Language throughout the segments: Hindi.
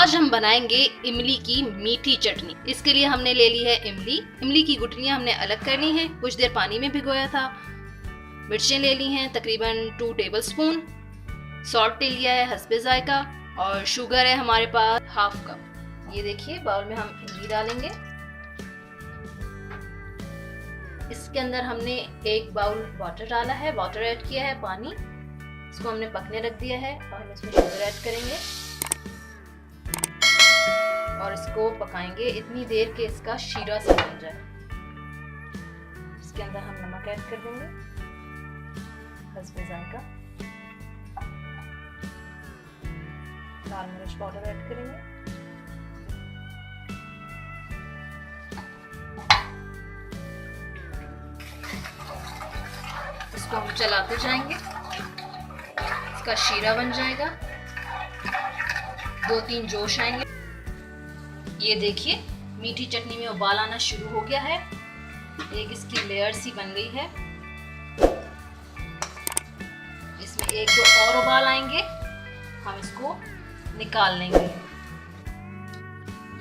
आज हम बनाएंगे इमली की मीठी चटनी। इसके लिए हमने ले ली है इमली की गुठलियां हमने अलग करनी है, कुछ देर पानी में भिगोया था। मिर्चें ले ली हैं तकरीबन 2 टेबलस्पून, सॉल्ट ले लिया है हस्बे जायका और शुगर है हमारे पास 1/2 कप। ये देखिए बाउल में हम इमली डालेंगे। इसके अंदर हमने 1 बाउल वाटर डाला है, वाटर ऐड किया है, पानी। इसको हमने पकने रख दिया है और हम इसमें शुगर ऐड करेंगे और इसको पकाएंगे इतनी देर के इसका शीरा सा बन जाए। इसके अंदर हम नमक ऐड कर देंगे, हस्बे जायका, लाल मिर्च पाउडर ऐड करेंगे, इसको हम चलाते जाएंगे, इसका शीरा बन जाएगा। 2-3 जोश आएंगे। ये देखिए मीठी चटनी में उबाल आना शुरू हो गया है, एक इसकी लेयर सी बन गई है। इसमें 1-2 और उबाल आएंगे, हम इसको निकाल लेंगे।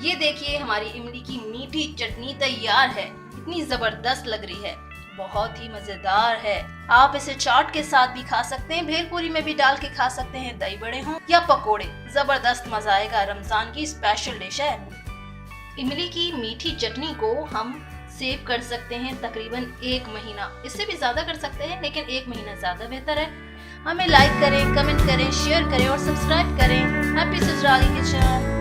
ये देखिए हमारी इमली की मीठी चटनी तैयार है। इतनी जबरदस्त लग रही है, बहुत ही मजेदार है। आप इसे चाट के साथ भी खा सकते हैं, भेलपूरी में भी डाल के खा सकते हैं, दही बड़े हों या पकोड़े, जबरदस्त मजा आएगा। रमजान की स्पेशल डिश है। इमली की मीठी चटनी को हम सेव कर सकते हैं तकरीबन 1 महीना, इससे भी ज्यादा कर सकते हैं लेकिन 1 महीना ज्यादा बेहतर है। हमें लाइक करें, कमेंट करें, शेयर करें और सब्सक्राइब करें। हैप्पी ससुराली किचन।